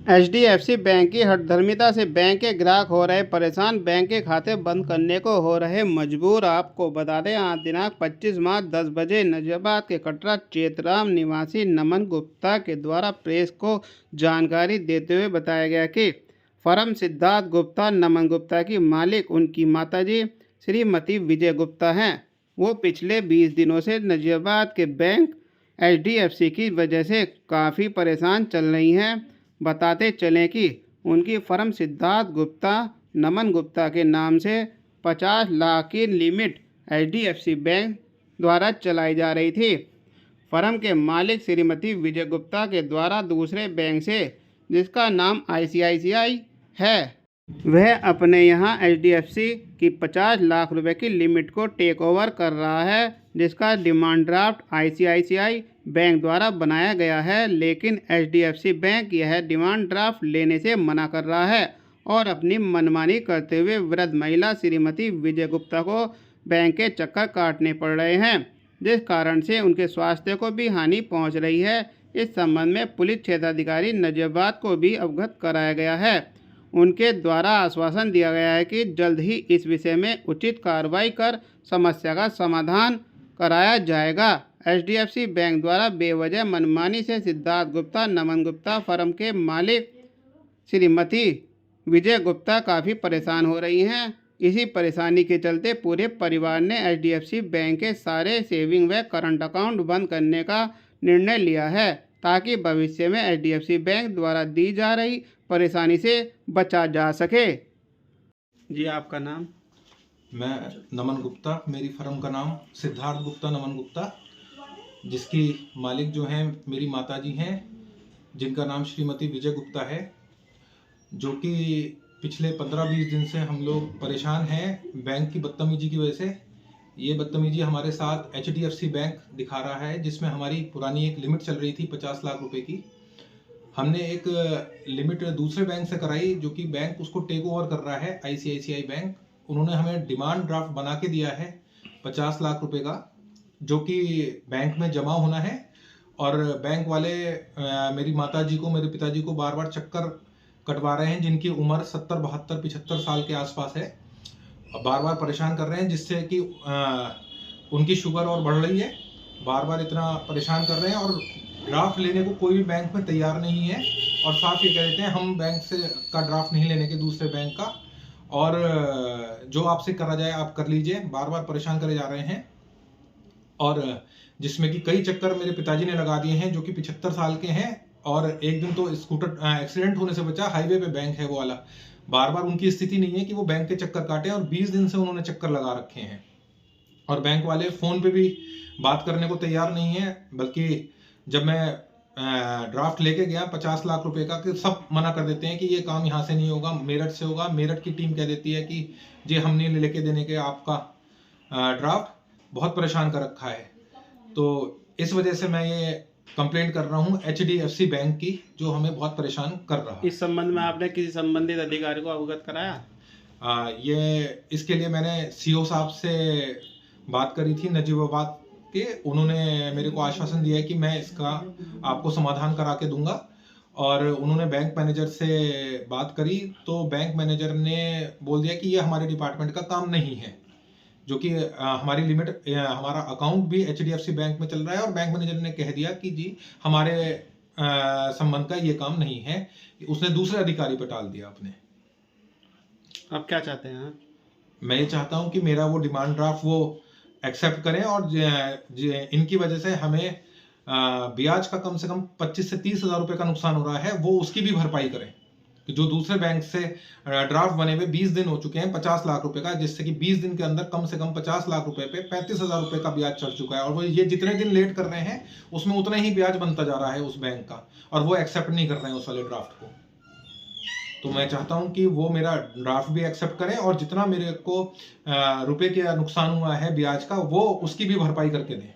HDFC bank की हठधर्मिता से bank के ग्राहक हो रहे परेशान, बैंक के खाते बंद करने को हो रहे मजबूर। आपको बता दें, आज दिनांक 25 मार्च 10 बजे नजीबाबाद के कटरा चेतराम निवासी नमन गुप्ता के द्वारा प्रेस को जानकारी देते हुए बताया गया कि फर्म सिद्धार्थ गुप्ता नमन गुप्ता की मालिक उनकी माताजी श्रीमती विजय गुप्ता हैं। वो पिछले 20 दिनों से नजीबाबाद के बैंक एचडीएफसी की वजह से काफ़ी परेशान चल रही हैं। बताते चलें कि उनकी फर्म सिद्धार्थ गुप्ता नमन गुप्ता के नाम से 50 लाख की लिमिट एचडीएफसी बैंक द्वारा चलाई जा रही थी। फर्म के मालिक श्रीमती विजय गुप्ता के द्वारा दूसरे बैंक से, जिसका नाम आईसीआईसीआई है, वह अपने यहां एचडीएफसी की 50 लाख रुपए की लिमिट को टेक ओवर कर रहा है, जिसका डिमांड ड्राफ्ट आईसीआईसीआई बैंक द्वारा बनाया गया है। लेकिन एचडीएफसी बैंक यह डिमांड ड्राफ्ट लेने से मना कर रहा है और अपनी मनमानी करते हुए वृद्ध महिला श्रीमती विजय गुप्ता को बैंक के चक्कर काटने पड़ रहे हैं, जिस कारण से उनके स्वास्थ्य को भी हानि पहुंच रही है। इस संबंध में पुलिस क्षेत्राधिकारी नजीबाबाद को भी अवगत कराया गया है। उनके द्वारा आश्वासन दिया गया है कि जल्द ही इस विषय में उचित कार्रवाई कर समस्या का समाधान कराया जाएगा। एचडीएफसी बैंक द्वारा बेवजह मनमानी से सिद्धार्थ गुप्ता नमन गुप्ता फर्म के मालिक श्रीमती विजय गुप्ता काफ़ी परेशान हो रही हैं। इसी परेशानी के चलते पूरे परिवार ने एचडीएफसी बैंक के सारे सेविंग व करंट अकाउंट बंद करने का निर्णय लिया है, ताकि भविष्य में एचडीएफसी बैंक द्वारा दी जा रही परेशानी से बचा जा सके। जी, आपका नाम? मैं नमन गुप्ता, मेरी फर्म का नाम सिद्धार्थ गुप्ता नमन गुप्ता, जिसकी मालिक जो हैं मेरी माताजी हैं, जिनका नाम श्रीमती विजय गुप्ता है, जो कि पिछले 15-20 दिन से हम लोग परेशान हैं बैंक की बदतमीजी की वजह से। ये बदतमीजी हमारे साथ एचडीएफसी बैंक दिखा रहा है, जिसमें हमारी पुरानी एक लिमिट चल रही थी 50 लाख रुपए की। हमने एक लिमिट दूसरे बैंक से कराई, जो कि बैंक उसको टेक ओवर कर रहा है, आईसीआईसीआई बैंक। उन्होंने हमें डिमांड ड्राफ्ट बना के दिया है 50 लाख रुपए का, जो कि बैंक में जमा होना है। और बैंक वाले मेरी माताजी को, मेरे पिताजी को बार बार चक्कर कटवा रहे हैं, जिनकी उम्र 70, 72, 75 साल के आसपास है। बार बार परेशान कर रहे हैं, जिससे कि उनकी शुगर और बढ़ रही है। बार बार इतना परेशान कर रहे हैं और ड्राफ्ट लेने को कोई भी बैंक में तैयार नहीं है। और साफ ये कह देते हैं, हम बैंक से का ड्राफ्ट नहीं लेने के दूसरे बैंक का, और जो आपसे करा जाए आप कर लीजिए। बार बार परेशान करे जा रहे हैं, और जिसमें कि कई चक्कर मेरे पिताजी ने लगा दिए हैं, जो कि 75 साल के हैं। और एक दिन तो स्कूटर एक्सीडेंट होने से बचा, हाईवे पे बैंक है वो वाला। बार बार उनकी स्थिति नहीं है कि वो बैंक के चक्कर काटे, और 20 दिन से उन्होंने चक्कर लगा रखे हैं। और बैंक वाले फ़ोन पे भी बात करने को तैयार नहीं है। बल्कि जब मैं ड्राफ्ट लेके गया 50 लाख रुपए का, कि सब मना कर देते हैं कि ये काम यहाँ से नहीं होगा, मेरठ से होगा। मेरठ की टीम कह देती है कि जी हम नहीं लेके देने के आपका ड्राफ्ट। बहुत परेशान कर रखा है। तो इस वजह से मैं ये कंप्लेंट कर रहा हूँ एचडीएफसी बैंक की, जो हमें बहुत परेशान कर रहा है। इस संबंध में आपने किसी संबंधित अधिकारी को अवगत कराया? ये इसके लिए मैंने सीओ साहब से बात करी थी नजीबाबाद के। उन्होंने मेरे को आश्वासन दिया है कि मैं इसका आपको समाधान करा के दूंगा। और उन्होंने बैंक मैनेजर से बात करी, तो बैंक मैनेजर ने बोल दिया कि ये हमारे डिपार्टमेंट का काम नहीं है, जो कि हमारी लिमिट, हमारा अकाउंट भी एचडीएफसी बैंक में चल रहा है। और बैंक मैनेजर ने कह दिया कि जी हमारे संबंध का ये काम नहीं है। उसने दूसरे अधिकारी पर टाल दिया अपने। आप क्या चाहते हैं? मैं ये चाहता हूँ कि मेरा वो डिमांड ड्राफ्ट वो एक्सेप्ट करें, और इनकी वजह से हमें ब्याज का कम से कम 25 से 30 हज़ार रुपये का नुकसान हो रहा है, वो उसकी भी भरपाई करें। कि जो दूसरे बैंक से ड्राफ्ट बने हुए 20 दिन हो चुके हैं 50 लाख रुपए का, जिससे कि 20 दिन के अंदर कम से कम 50 लाख रुपए पे 35 हज़ार रुपये का ब्याज चढ़ चुका है। और वो ये जितने दिन लेट कर रहे हैं उसमें उतना ही ब्याज बनता जा रहा है उस बैंक का, और वो एक्सेप्ट नहीं कर रहे हैं उस वाले ड्राफ्ट को। तो मैं चाहता हूं कि वो मेरा ड्राफ्ट भी एक्सेप्ट करें, और जितना मेरे को रुपए का नुकसान हुआ है ब्याज का, वो उसकी भी भरपाई करके दें।